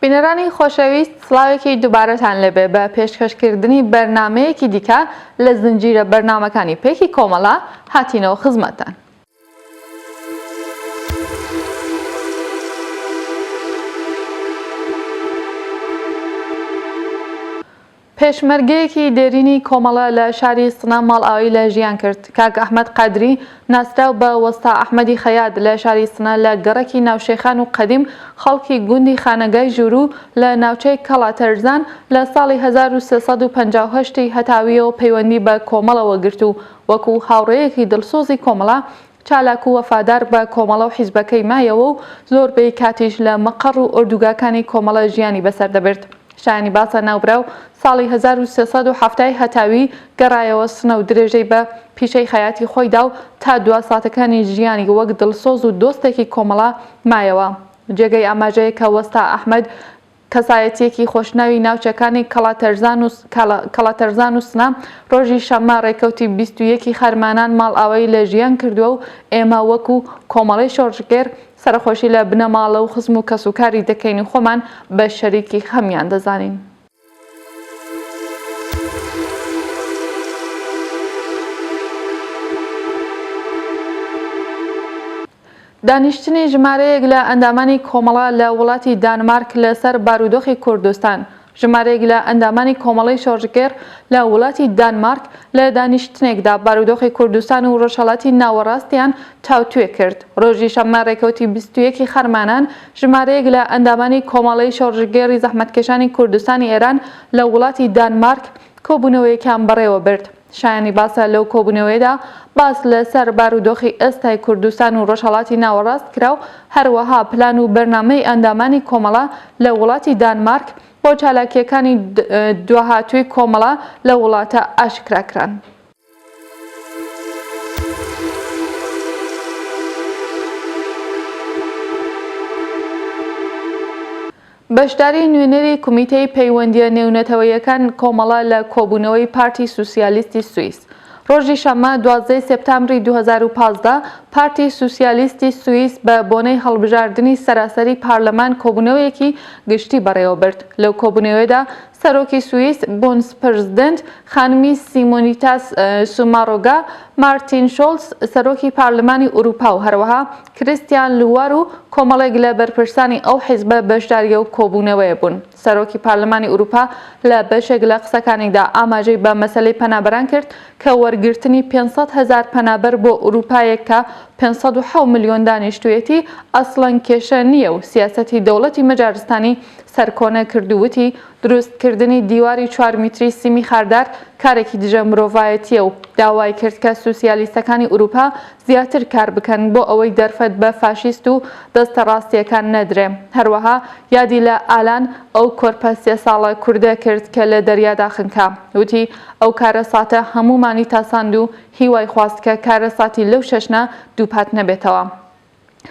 بینەرانی خۆشەویست سڵاوێکی دووبارەتان لەبێ بە پێشکەشکردنی بەرنامەیەکی دیکە لە زنجیرە بەرنامەکانی پێکی کۆمەڵا هاتینەوە خزمەتتان. پێشمەرگەیەکی دێرینی کۆمەڵە لە شاری سنە ماڵئاوی لە ژیان کرد. کاک ئەحمەد قادری ناسراو بە وەستا ئەحمەدی خەیاد لە شاری سنە لە گەڕێکی ناوشێخان و قەدیم خەڵکی گوندی خانەگای ژوورو لە ناوچەی کەڵاتەرزان لە ساڵی 1358 هەتاویەوە پەیوەندی بە کۆمەڵەوە گرت و وەکو هاوڕێیەکی دڵسۆزی کۆمەڵە چالاک و وەفادار بە کۆمەڵە و حیزبەکەی مایەوە و زۆربەی کاتیش لە مەقەڕ و ئوردوگاکانی کۆمەڵە ژیانی بەسەر دەبرد. شایانی باسە ناوبراو ساڵی 1370 هەتاوی گەڕایەوە سنە و درێژەی بە پیشەی خەیاتی خۆیدا و تا دوا ساتەکانی ژیانی وەک دڵسۆز و دۆستێکی کۆمەڵە مایەوە. جێگەی ئاماژەیە کە وەستا ئەحمەد کەسایەتیەکی خۆشناوی ناوچەکانی کەڵاتەرزان و سنە ڕۆژی شەممە ڕێکەوتی 21 خەرمانان ماڵئاوایی لە ژیان کردووە و ئێمە وەکو کۆمەڵەی شۆڕژگێر سەرخۆشی لە بنەماڵە و خزم و کەسوکاری دەکەین و خۆمان بە شەریکی خەمیان دەزانین. دانیشتنی ژمارەیەک لە ئەندامانی کۆمەڵە لە وڵاتی دانمارک لەسەر بارودۆخی کوردستان. ژمارەیەک لە ئەندامانی کۆمەڵەی شۆڕژگێر لە وڵاتی دانمارک لە دانیشتنێکدا بارودۆخی کوردستان و ڕۆژهەڵاتی ناوەڕاستیان چاوتوێ کرد. ڕۆژی شەممە ڕێکەوتی 21 خەرمانان ژمارەیەک لە ئەندامانی کۆمەڵەی شۆڕژگێری زەحمەتکێشانی کوردستانی ئێران لە وڵاتی دانمارک کۆبوونەوەیەکیان بەڕێوە برد. شایانی باسە لەو کۆبوونەوەیدا باس لەسەر بارودۆخی ئێستای کوردستان و ڕۆژهەڵاتی ناوەڕاست کرا و هەروەها پلان و بەرنامەی ئەندامانی کۆمەڵە لە وڵاتی دانمارک بۆ چالاکیەکانی دواهاتووی کۆمەڵە لە وڵاتە ئاشکراکران. بەشداری نوێنەری کۆمیتەی پەیوەندیە نێونەتەوەیەکان کۆمەڵە لە کۆبوونەوەی پارتی سوسیالیستی سوئیس. ڕۆژی شەممە 12 سێپتامبری 2015 پارتی سوسیالیستی سوئیس بە بۆنەی هەڵبژاردننی سەراسەری پارلەمان کۆبوونەوەیەکی گشتی بەڕێوە برد. لەو کۆبوونەوەیدا سەرۆکی سوئیس بۆنسپرزیدنت خانمی سیمۆنیتاس سوماڕۆگا، مارتین شۆڵز سەرۆکی پارلەمانی ئوروپا و هەروەها کریستیان لووار و کۆمەڵێک لە بەرپرسانی ئەو حیزبە بەشداریە و کۆبوونەوەیە بوون. سەرۆکی پارلەمانی ئوروپا لە بەشێک لە قسەکانیدا ئاماژەی بە مەسەلەی پەنابەران کرد کە وەرگرتنی 500,000 پەنابەر بۆ ئوروپایەک کە 507 ملیۆن دانیشتوویەتی ئەسڵەن کێشە نییە و سیاسەتی دەوڵەتی مەجارستانی سەرکۆنە کردووتی دروستکردنی دیواری 4 میتری سیمی خاردار کارێکی دژە مرۆڤایەتیە و داوای کرد کە سوسیالیستەکانی ئوروپا زیاتر کار بکەن بۆ ئەوەی دەرفەت بە فاشیست و دەستە ڕاستیەکان نەدرێ. هەروەها یادی لە ئالان ئەو کۆرپە 3 ساڵە کوردە کرد کە لە دەریادا خنکا. وتی ئەو کارە ساتە هەمومانی تاساند و هیوای خواست کە کارە ساتی لەو شەشنە دووپات نەبێتەوە.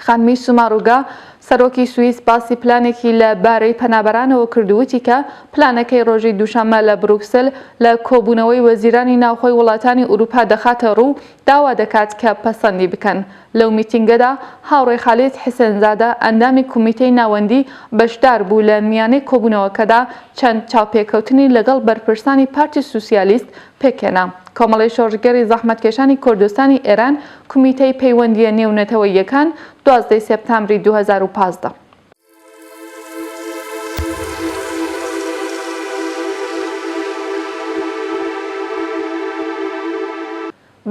خانمی سوماڕوگا سەرۆکی سوئیس باسی پلانێکی لە بارەی پەنابەرانەوە کردووتی کە پلانەکەی ڕۆژی دووشەممە لە بروکسل لە کۆبوونەوەی وەزیرانی ناوخۆی وڵاتانی ئوروپا دەخاتە ڕوو داوا دەکات کە پەسەندی بکەن. لەو میتینگەدا هاوڕێ خالید حسێنزادە ئەندامی کۆمیتەی ناوەندی بەشدار بوو لە میانەی کۆبوونەوەکەدا چەند چاوپێکەوتنی لەگەڵ بەرپرسانی پارتی سوسیالیست پێکێنا. کۆمەڵی شۆڕژگەری زەحمەتکێشانی کوردستانی ئێران کۆمیتەی پەیوەندیە نێونەتەوەیەکان 12 سێپتامبری 2015.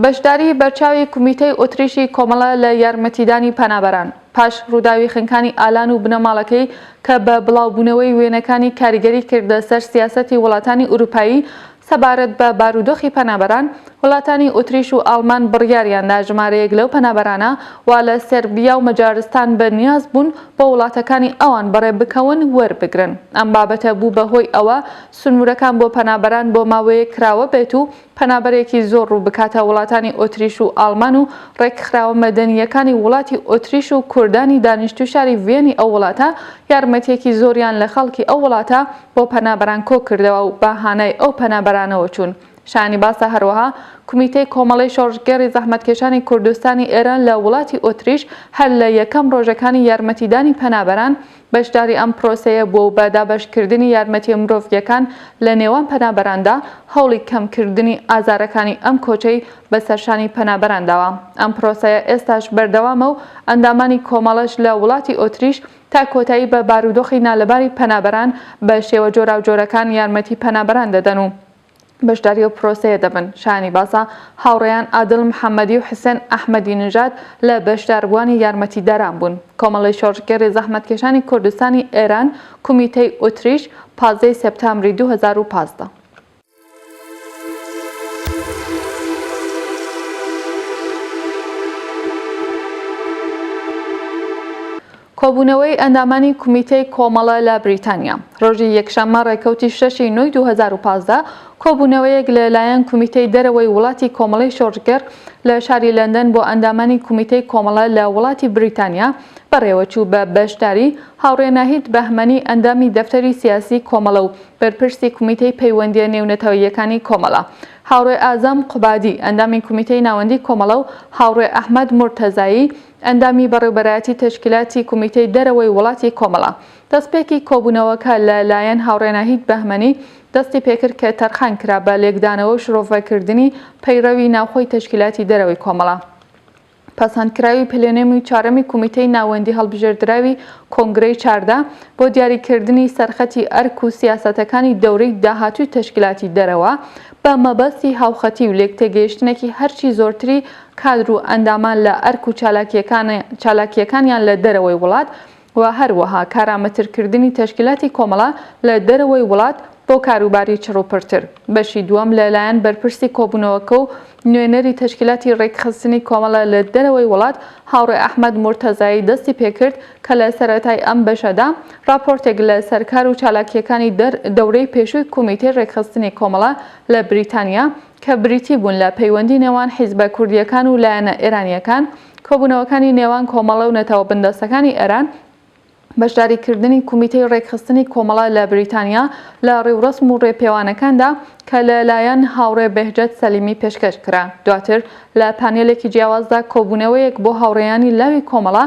بەشداری بەرچاوی کۆمیتەی ئۆتریشی کۆمەڵە لە یارمەتیدانی پەنابەران پاش ڕووداوی خنکانی ئالان و بنەماڵەکەی کە بە بڵاوبوونەوەی وێنەکانی کاریگەری کردە سەر سیاسەتی وڵاتانی ئوروپایی سەبارەت بە بارودۆخی پەنابەران، وڵاتانی ئۆتریش و ئاڵمان بڕیاریاندا ژمارەیەک لەو پەنابەرانە وا لە سێربیا و مەجارستان بەنیاز بوون بۆ وڵاتەکانی ئەوان بەڕێ بکەون وەربگرن. ئەم بابەتە بوو بەهۆی ئەوە سنوورەکان بۆ پەنابەران بۆ ماوەیە کراوە بێت و پەنابەرێکی زۆر ڕوو بکاتە وڵاتانی ئۆتریش و ئاڵمان و ڕێکخراوە مەدەنیەکانی وڵاتی ئۆتریش و کوردانی دانیشتوو شاری ڤێنی ئەو وڵاتە یارمەتیەکی زۆریان لە خەڵکی ئەو وڵاتە بۆ پەنابەران کۆ کردەوە و بەهانای ئەو پەنابەرانەوە چوون. شایانی باسە هەروەها کمیتەی کۆمەڵی شۆڕژگەری زەحمەتکێشانی کوردستانی ئێران لە وڵاتی ئۆتریش هەر لە یەکەم ڕۆژەکانی یارمەتیدانی پەنابەران بەشداری ئەم پرۆسەیە بۆ بە دابەشکردنی یارمەتی مرۆڤیەکان لە نێوان پەنابەراندا هەوڵی کەمکردنی ئازارەکانی ئەم کۆچەی بەسەرشانی پەنابەران داوە. ئەم پرۆسەیە ئێستاش بەردەوامە و ئەندامانی کۆمەڵەش لە وڵاتی ئۆتریش تا کۆتایی بە بارودۆخی نالەباری پەنابەران بە شێوە جۆراوجۆرەکان یارمەتی پەنابەران دەدەن و بەشداری و پرۆسەیە دەبن. شایانی باسە هاوڕێیان عادل محەممەدی و حسێن ئەحمەدی نژاد لە بەشداربووانی یارمەتیداران بوون. کۆمەڵی شۆڕژگەری زەحمەتکێشانی کوردستانی ئێران کومیتەی ئۆتریش 15 سپتامبری 2015. کۆبوونەوەی ئەندامانی کومیتەی کۆمەڵە لە بریتانیا ڕۆژی یەکشەممە ڕێکەوتی 6 نوێی 2015 کۆبوونەوەیەک لەلایەن کومیتەی دەرەوەی وڵاتی کۆمەڵی شۆڕژگەر لە شاری لەندەن بۆ ئەندامانی کومیتەی کۆمەڵە لە وڵاتی بریتانیا بەڕێوەچوو بە بەشداری هاوڕێ ناهید بەهمەنی ئەندامی دەفتەری سیاسی کۆمەڵە و بەرپرسی کومیتەی پەیوەندیە نێونەتەوەیەکانی کۆمەڵە، هاوڕێ ئازام قوبادی ئەندامی کومیتەی ناوەندی کۆمەڵە و هاوڕێ ئەحمەد مورتەزایی ئەندامی بەڕێوەبەرایەتی تەشکیلاتی کومیتەی دەرەوەی وڵاتی کۆمەڵە. دەستپێکی کۆبوونەوەکە لەلایەن هاوڕێ ناهید بەهمەنی دەستی پێکرد کە تەرخان کرا بە لێکدانەوە و شرۆڤەکردنی پەیڕەوی ناوخۆی تەشکیلاتی دەرەوەی کۆمەڵە. پەسەندکراوی پلێنێمی چارەمی کومیتەی ناوەندی هەڵبژێردراوی کۆنگرەی 14 بۆ دیاریکردنی سەرخەتی ئەرک و سیاسەتەکانی دەورەی داهاتووی تەشکیلاتی دەرەوە بە مەبەستی هاوخەتی و لێکتێگەیشتنێکی هەرچی زۆرتری کادر و ئەندامان لە ئەرک و چالاکیەکانیان لە دەرەوەی وڵات و هەروەها کارامەترکردنی تەشکیلاتی کۆمەڵە لە دەرەوەی وڵات بۆ کاروباری چڕوپڕتر. بەشی دووەم لەلایەن بەرپرسی کۆبوونەوەکە و نوێنەری تەشکیلاتی ڕێکخستنی کۆمەڵە لە دەرەوەی وڵات هاوڕێ ئەحمەد مورتەزایی دەستی پێکرد کە لە سەرەتای ئەم بەشەدا راپۆرتێک لە سەرکار و چالاکیەکانی دەورەی پێشووی کومیتەی ڕێکخستنی کۆمەڵە لە بریتانیا کە بریتی بوون لە پەیوەندی نێوان حیزبە کوردیەکان و لایەنە ئێرانیەکان، کۆبوونەوەکانی نێوان کۆمەڵە و نەتەوە بندەستەکانی ئێران، بەشداریکردنی کومیتەی ڕێکخستنی کۆمەڵە لە بریتانیا لە ڕێوڕسم و ڕێپێوانەکاندا کە لەلایەن هاوڕێ بەهجەت سەلیمی پێشکەش کرا. دواتر لە پانێلێکی جیاوازدا کۆبوونەوەیەک بۆ هاوڕێیانی لاوی کۆمەڵە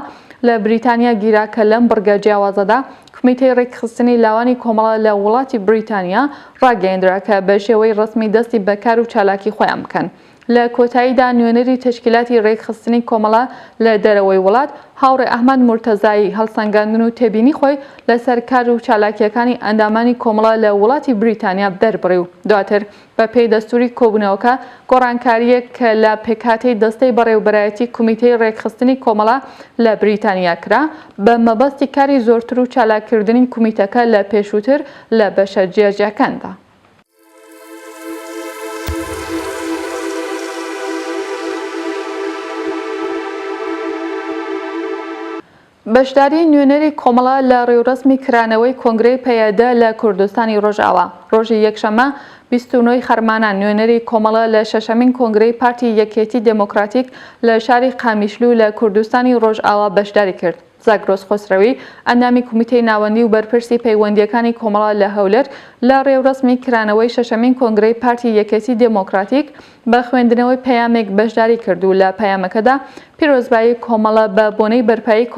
لە بریتانیا گیراکە لەم بڕگە جیاوازەدا کومیتەی ڕێکخستنی لاوانی کۆمەڵە لە وڵاتی بریتانیا ڕاگەیەندرا کە بە شێوەی ڕسمی دەستی بەکار و چالاکی خۆیان بکەن. لە کۆتاییدا نوێنەری تەشکیلاتی ڕێکخستنی کۆمەڵە لە دەرەوەی وڵات هاوڕێ ئەحمەد مورتەزایی هەڵسەنگاندن و تێبینی خۆی لەسەر کار و چالاکیەکانی ئەندامانی کۆمەڵە لە وڵاتی بریتانیا دەربڕی و دواتر بە پێی دەستوری کۆبوونەوەکە گۆڕانکاریەک کە لە پێکهاتەی دەستەی بەڕێوەبەرایەتی کومیتەی ڕێکخستنی کۆمەڵە لە بریتانیا کرا بە مەبەستی کاری زۆرتر و چالاکردنی کومیتەکە لە پێشووتر لە بەشە جیاجیەکاندا. بەشداری نوێنەری کۆمەڵە لە ڕێوڕسمی کرانەوەی کۆنگرەی پەیادە لە کوردستانی ڕۆژئاوا ڕۆژی یەکشەمە 29 خەرمانان نوێنەری کۆمەڵە لە شەشەمین کۆنگرەی پارتی یەکێتی دموکراتیک لە شاری قامیشلو لە کوردستانی ڕۆژئاوا بەشداری کرد. زاگرۆس خۆسرەوی ئەندامی کومیتەی ناوەندی و بەرپرسی پەیوەندیەکانی کۆمەڵە لە هەولەر لە ڕێوڕسمی کرانەوەی شەشەمین کۆنگرەی پارتی یەکێتی دموکراتیک بە خوێندنەوەی پەیامێک بەشداری کرد و لە پەیامەکەدا پیرۆزبایی کۆمەڵە بە بۆنەی بەرپایی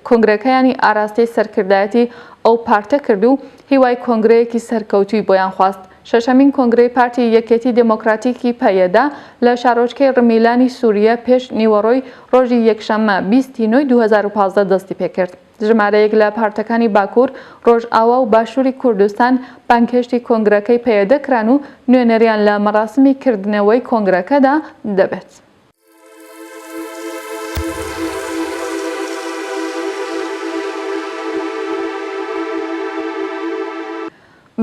کۆنگرەکەیانی ئاراستەی سەرکردایەتی ئەو پارتە کرد و هیوای کۆنگرەیەکی سەرکەوتووی بۆیان خواست. شەشەمین کۆنگرەی پارتی یەکێتی دموکراتیکی پەیەدا لە شارۆچکەی ڕمیلانی سووریە پێش نیوەڕۆی ڕۆژی یەکشەممە 20 نوێی 2015 دەستی پێکرد. ژمارەیەک لە پارتەکانی باکوور، ڕۆژئاوا و باشووری کوردستان بانکێشتی کۆنگرەکەی پەیەدەکران و نوێنەریان لە مەراسمی کردنەوەی کۆنگرەکەدا دەبێت.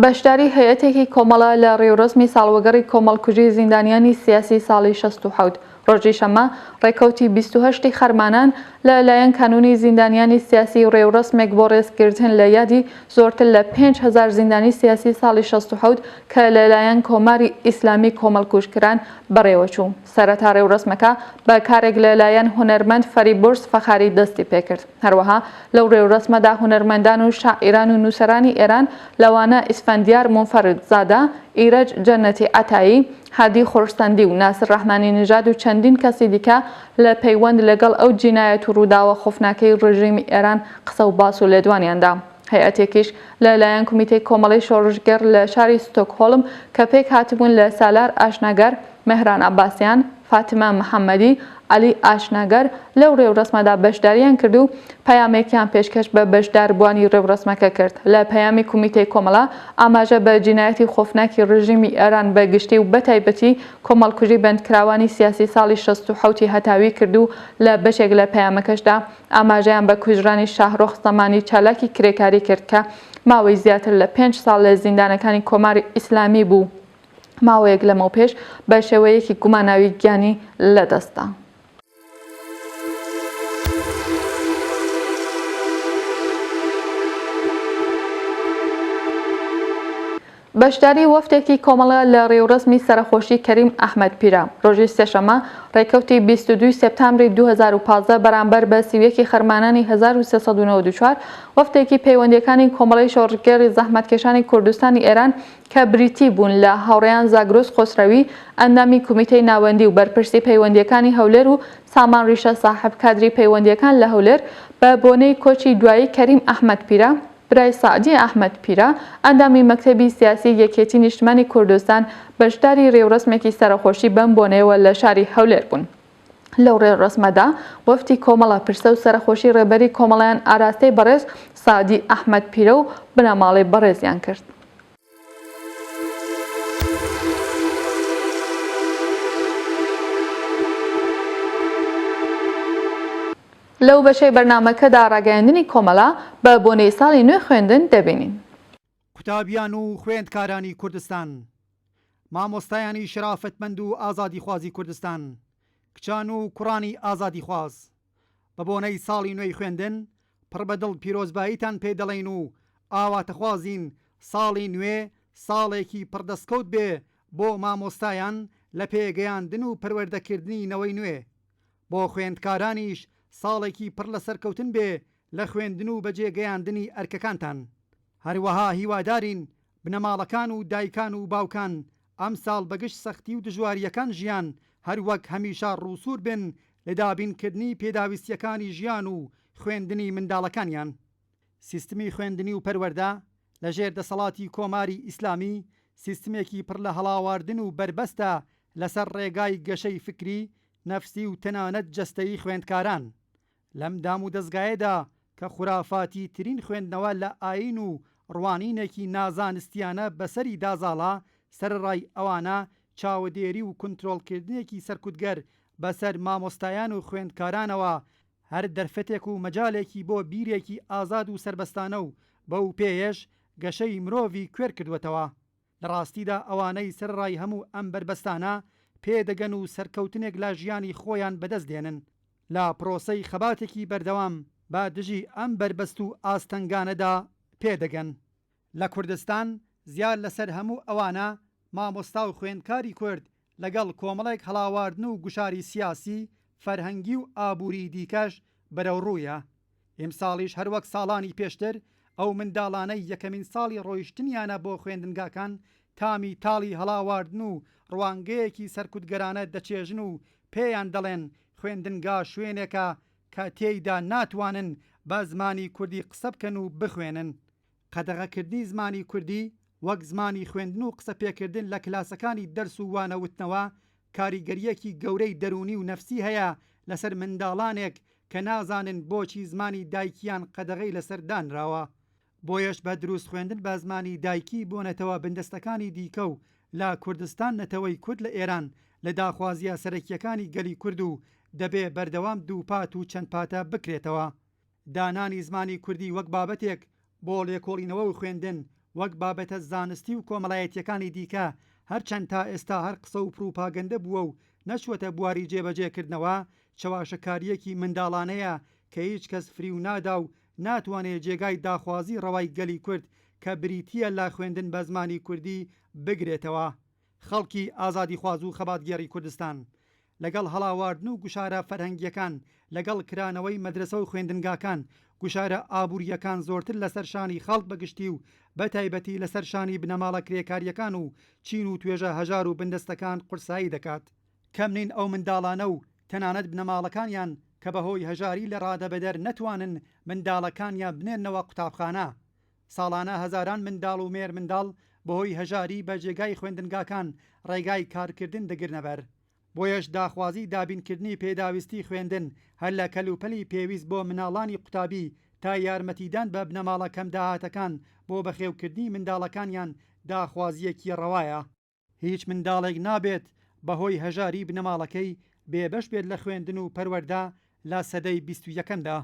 بەشداری هەیەتێکی کۆمەڵە لە ڕێوڕسمی ساڵوەگەڕی کۆمەڵکوژی زیندانیانی سیاسی ساڵی 67 ڕۆژی شەمە ڕێکەوتی 28 خەرمانان لەلایەن کانونی زیندانیانی سیاسی ڕێوڕسمێک بۆ ڕێزگرتن لە یادی زۆرتر لە 5,000 زیندانی سیاسی ساڵی 67 کە لەلایەن کۆماری ئیسلامی کۆمەڵکوژکران بەڕێوەچوو. سەرەتا ڕێوڕسمەکە بە کارێک لەلایەن هونەرمەند فەریبورس فەخاری دەستی پێکرد. هەروەها لەو ڕێوڕسمەدا هونەرمەندان و شاعیران و نووسەرانی ئێران لەوانە ئیسفەندیار مونفەرد زادە، ئیرەج جەنەتی عەتایی، هادی خۆرستەندی و ناسر ڕەحمانی نژاد و چەندین کەسی دیکە لە پەیوەند لەگەڵ ئەو جینایەت و ڕووداوە خۆفناکەی ڕژیمی ئێران قسە و باس و لێدوانیاندا. هەیئەتێکیش لەلایەن کۆمیتەی کۆمەڵەی شۆڕژگەر لە شاری ستۆکهۆڵم کە پێک هاتبوون لە سالار ئاشنەگەر، مەهران عەباسیان، فاتمە محەممەدی، عەلی ئاشنەگەر لەو ڕێوڕسمەدا بەشداریان کرد و پەیامێکیان پێشکەش بە بەشداربووانی ڕێوڕسمەکە کرد. لە پەیامی کۆمیتەی کۆمەڵە ئاماژە بە جینایەتی خۆفناکی ڕژیمی ئێران بە گشتی و بەتایبەتی کۆمەڵکوژی بەندکراوانی سیاسی ساڵی 67 هەتاوی کرد و لە بەشێک لە پەیامەکەشدا ئاماژەیان بە کوژرانی شاهڕۆخ زەمانی چالاکی کرێکاری کرد کە ماوەی زیاتر لە 5 ساڵ لە زیندانەکانی کۆماری ئیسلامی بوو. ماوەیەک لەمەو پێش بە شێوەیەکی گوماناوی گیانی لەدەستا. بەشداری وەفتێکی کۆمەڵە لە ڕێوڕسمی سەرخۆشی کەریم ئەحمەد پیرە ڕۆژی سێشەمە ڕێکەوتی 22 سپتامبری 2015 بەرامبەر بە سیویەکی خەرمانانی 1394 وەفتێکی پەیوەندیەکانی کۆمەڵەی شۆڕژگەری زەحمەتکێشانی کوردستانی ئێران کە بریتی بوون لە هاوڕێیان زاگرۆس خۆسرەوی ئەندامی کۆمیتەی ناوەندی و بەرپرسی پەیوەندیەکانی هەولێر و سامان ڕیشە ساحب کادری پەیوەندیەکان لە هەولێر بە بۆنەی کۆچی دوایی کەریم ئەحمەد پیرە برای سعدی ئەحمەد پیرە ئەندامی مەکتەبی سیاسی یەکێتی نیشتمانی کوردستان بەشداری ڕێوڕسمێکی سەرخۆشی بەم بۆنەوە لە شاری هەولێر بوون. لەو ڕێوڕسمەدا وەفتی کۆمەڵە پرسە و سەرخۆشی ڕێبەری کۆمەڵیان ئاراستەی بەڕێز سعدی ئەحمەد پیرە و بنەماڵی بەڕێزیان کرد. لەو بەشەی بەرنامەکەدا ڕاگەیاندنی کۆمەڵە بە بۆنەی ساڵی نوێ خوێندن دەبینین. قوتابیان و خوێندکارانی کوردستان، مامۆستایانی شرافەتمەند و ئازادیخوازی کوردستان، کچان و کوڕانی ئازادیخواز، بە بۆنەی ساڵی نوێی خوێندن پڕبەدڵ پیرۆزباییتان پێ دەڵێن و ئاواتەخوازین ساڵی نوێ ساڵێکی پڕدەستکەوت بێ بۆ مامۆستایان لە پێگەیاندن و پەروەردەکردنی نەوەی نوێ. بۆ خوێندکارانیش ساڵێکی پڕ لە سەرکەوتن بێ لە خوێندن و بەجێگەیاندنی ئەرکەکانتان. هەروەها هیوادارین بنەماڵەکان و دایکان و باوکان ئەم ساڵ بەگشت سەختی و دژواریەکان ژیان هەروەک هەمیشە ڕووسور بن لە دابینکردنی پێداویستیەکانی ژیان و خوێندنی منداڵەکانیان. سیستمی خوێندنی و پەروەردە لەژێر دەسەڵاتی کۆماری ئیسلامی سیستمێکی پڕ لە هەڵاواردن و بربەستە لەسەر ڕێگای گەشەی فکری، نەفسی و تەنانەت جەستەیی خوێندکاران. لەم دام و دەستگایەدا کە خورافاتی ترین خوێندنەوە لە ئاین و ڕوانینێکی نازانستیانە بەسەری دازاڵا، سەرڕای ئەوانە چاودێری و کنترۆڵکردنێکی سەرکوتگەر بەسەر مامۆستایان و خوێندکارانەوە هەر دەرفەتێک و مەجالێکی بۆ بیرێکی ئازاد و سربەستانە و بەو پێیەش گەشەی مرۆڤی کوێر کردوێتەوە. لە ڕاستیدا ئەوانەی سەرڕای هەموو ئەم بربەستانە پێدەگەن و سەرکەوتنێک لە ژیانی خۆیان بەدەست دێنن. لە پرۆسەی خەباتێکی بەردەوام با دژی ئەم بربەست و ئاستەنگانەدا پێدەگەن. لە کوردستان زیاد لەسەر هەموو ئەوانە مامۆستا و خوێندکاری کورد لەگەڵ کۆمەڵێک هەڵاواردن و گوشاری سیاسی، فەرهەنگی و ئابووری دیکەش بەرەوڕوویە. ئیمساڵیش هەروەک ساڵانی پێشتر ئەو منداڵانەی یەکەمین ساڵی ڕۆیشتنیانە بۆ خوێندنگاکان تامی تاڵی هەڵاواردن و ڕوانگەیەکی سەرکوتگەرانە دەچێژن و پێیان دەڵێن خوێندنگا شوێنێکە کە تێیدا ناتوانن بە زمانی کوردی قسە بکەن و بخوێنن. قەدەغەکردنی زمانی کوردی وەک زمانی خوێندن و قسە پێکردن لە کلاسەکانی دەرس و وانەوتنەوە کاریگەریەکی گەورەی دەرونی و نەفسی هەیە لەسەر منداڵانێک کە نازانن بۆچی زمانی دایکیان قەدەغەی لەسەر دانراوە. بۆیەش بە دروست خوێندن بە زمانی دایکی بۆنەتەوە بندەستەکانی دیکە و لە کوردستان نەتەوەی کورد لە ئێران لە داخوازیە سەرەکیەکانی گەلی کورد و دەبێ بەردەوام دووپات و چەند پاتە بکرێتەوە. دانانی زمانی کوردی وەک بابەتێک بۆ لێکۆڵینەوە و خوێندن وەک بابەتە زانستی و کۆمەڵایەتیەکانی دیکە هەرچەند تا ئێستا هەر قسە و پروپاگەندە بووە و نەچوەتە بواری جێبەجێکردنەوە، چەواشەکاریەکی منداڵانەیە کە هیچ کەس فری و نادا و ناتوانێت جێگای داخوازی ڕەوای گەلی کورد کە بریتیە لا خوێندن بە زمانی کوردی بگرێتەوە. خەڵکی ئازادیخواز و خەباتگێڕی کوردستان لەگەڵ هەڵاواردن و گوشارە فەرهەنگیەکان، لەگەڵ کرانەوەی مەدرسە و خوێندنگاکان گوشارە ئابوووریەکان زۆرتر لەسەر شانی خەڵک بەگشتی و بەتایبەتی لەسەر شانی بنەماڵە کرێکاریەکان و چین و توێژە هەژار و بندەستەکان قورسایی دەکات. کەم نین ئەو منداڵانە و تەنانەت بنەماڵەکانیان کە بەهۆی هەژاری لە ڕادەبەدەر نەتوانن منداڵەکانیان بنێنەوە قوتابخانە. ساڵانە هەزاران منداڵ و مێر منداڵ بەهۆی هەژاری بە جێگای خوێندنگاکان ڕێگای کارکردن دەگرنەبەر. بۆیەش داخوازی دابینکردنی پێداویستی خوێندن هەر لە کەلوپەلی پێویست بۆ مناڵانی قوتابی تا یارمەتیدان بە بنەماڵە کەم داهاتەکان بۆ بەخێوکردنی منداڵەکانیان داخوازیەکی ڕەوایە. هیچ منداڵێک نابێت بەهۆی هەژاری بنەماڵەکەی بێبەش بێت لە خوێندن و پەروەردا لە سەدەی 21دا.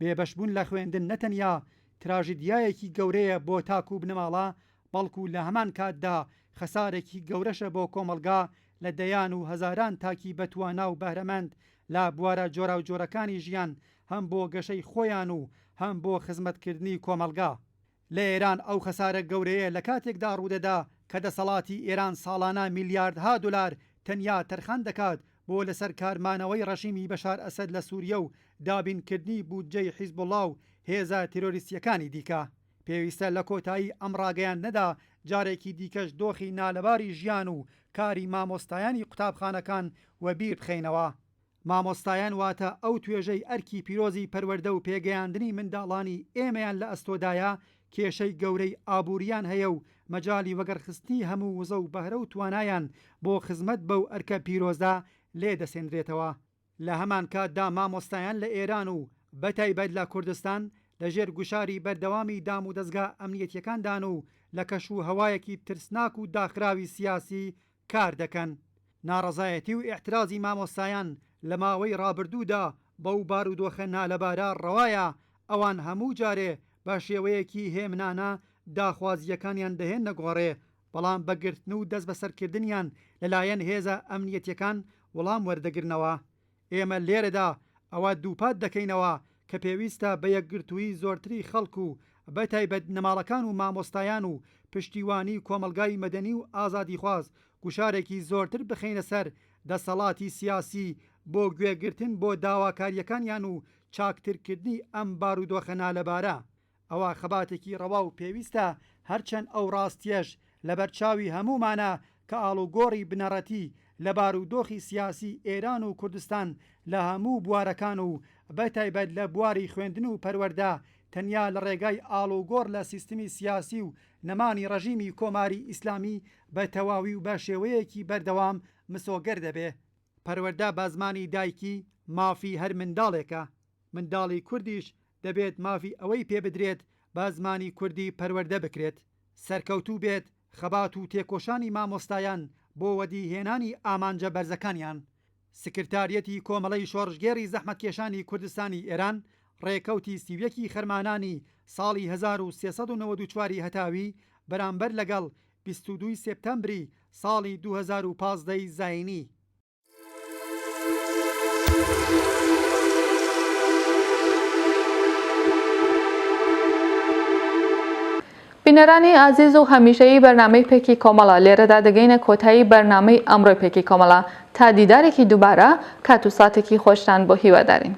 بێبەشبوون لە خوێندن نەتەنیا تراژیدیایەکی گەورەیە بۆ تاکو بنەماڵە، بەڵکو لە هەمان کاتدا خەسارێکی گەورەشە بۆ کۆمەلگا لە دەیان و هەزاران تاکی بەتوانا و بەهرەمەند لە بوارە جۆرا و جۆرەکانی ژیان، هەم بۆ گەشەی خۆیان و هەم بۆ خزمەتکردنی کۆمەلگا. لە ئێران ئەو خەسارە گەورەیە لە کاتێکدا ڕوودەدا کە دەسەڵاتی ئێران ساڵانە میلیاردها دلار تەنیا تەرخان دەکات بۆ لەسەر کارمانەوەی ڕەژیمی بەشار ئەسەد لە سووریە و دابینکردنی بودجەی حیزبوڵڵا و هێزە تیرۆریستیەکانی دیکە. پێویستە لە کۆتایی ئەم ڕاگەیاندنەدا جارێکی دیکەش دۆخی نالەباری ژیان و کاری مامۆستایانی قوتابخانەکان وەبیر بخەینەوە. مامۆستایان واتە ئەو توێژەی ئەرکی پیرۆزی پەروەردە و پێگەیاندنی منداڵانی ئێمەیان لە ئەستۆدایە کێشەی گەورەی ئابووریان هەیە و مەجای وەگەرخستنی هەموو وزە و بەهرە و توانایان بۆ خزمەت بەو ئەرکە پیرۆزدا لێ دەسێنرێتەوە. لە هەمان کاتدا مامۆستایان لە ئێران و بەتایبەت لە کوردستان لەژێر گوشاری بەردەوامی دام و دەستگا ئەمنیەتیەکاندان و لە کەش و هەوایەکی ترسناک و داخراوی سیاسی کار دەکەن. ناڕەزایەتی و ئیحترازی مامۆستایان لە ماوەی ڕابردوودا بەو بارودۆخە نالەبارە ڕەوایە ئەوان هەموو جارێ بە شێوەیەکی هێمنانە داخوازیەکانیان دەهێن نەگۆڕێ، بەڵام بەگرتن و دەست بەسەرکردنیان لەلایەن هێزە ئەمنیەتیەکان وەڵام وەردەگرنەوە. ئێمە لێرەدا ئەوە دووپات دەکەینەوە کە پێویستە بە یەکگرتووی زۆرتری خەڵک و بەتایبەت نەماڵەکان و مامۆستایان و پشتیوانی کۆمەلگای مەدەنی و ئازادی خواز گوشارێکی زۆرتر بخەینە سەر دەسەڵاتی سیاسی بۆ گوێگرتن بۆ داواکاریەکانیان و چاکترکردنی ئەم بارودۆخە نالەبارە. ئەوە خەباتێکی ڕەوا و پێویستە هەرچەند ئەو ڕاستیەش لە بەرچاوی هەمومانە کە ئاڵوگۆڕی بنەڕەتی لە بارودۆخی سیاسی ئێران و کوردستان لە هەموو بوارەکان و بەتایبەت لە بواری خوێندن و پەروەردە تەنیا لە ڕێگای ئاڵوگۆڕ لە سیستمی سیاسی و نەمانی ڕەژیمی کۆماری ئیسلامی بە تەواوی و بە شێوەیەکی بەردەوام مسۆگەر دەبێ. پەروەردە بە زمانی دایکی مافی هەر منداڵێکە. منداڵی کوردیش دەبێت مافی ئەوەی پێ بدرێت بە زمانی کوردی پەروەردە بکرێت. سەرکەوتوو بێت خەبات و تێکۆشانی مامۆستایان بۆ وەدیهێنانی ئامانجە بەرزەکانیان. سکرتاریەتی کۆمەڵەی شۆڕژگێری زەحمەتکێشانی کوردستانی ئێران ڕێکەوتی سیویەکی خەرمانانی ساڵی 1394 هەتاوی بەرامبەر لەگەڵ 22 سێپتەمبری ساڵی 2015 زاینی. بینەرانی ئازیز و هەمیشەیی بەرنامەی پێکی کۆمەڵە لێرەدا دەگەینە کۆتایی بەرنامەی ئەمڕۆی پێکی کۆمەڵە تا دیدارێکی دووبارە کات و ساتێکی خۆشتان بۆ هیوادارین.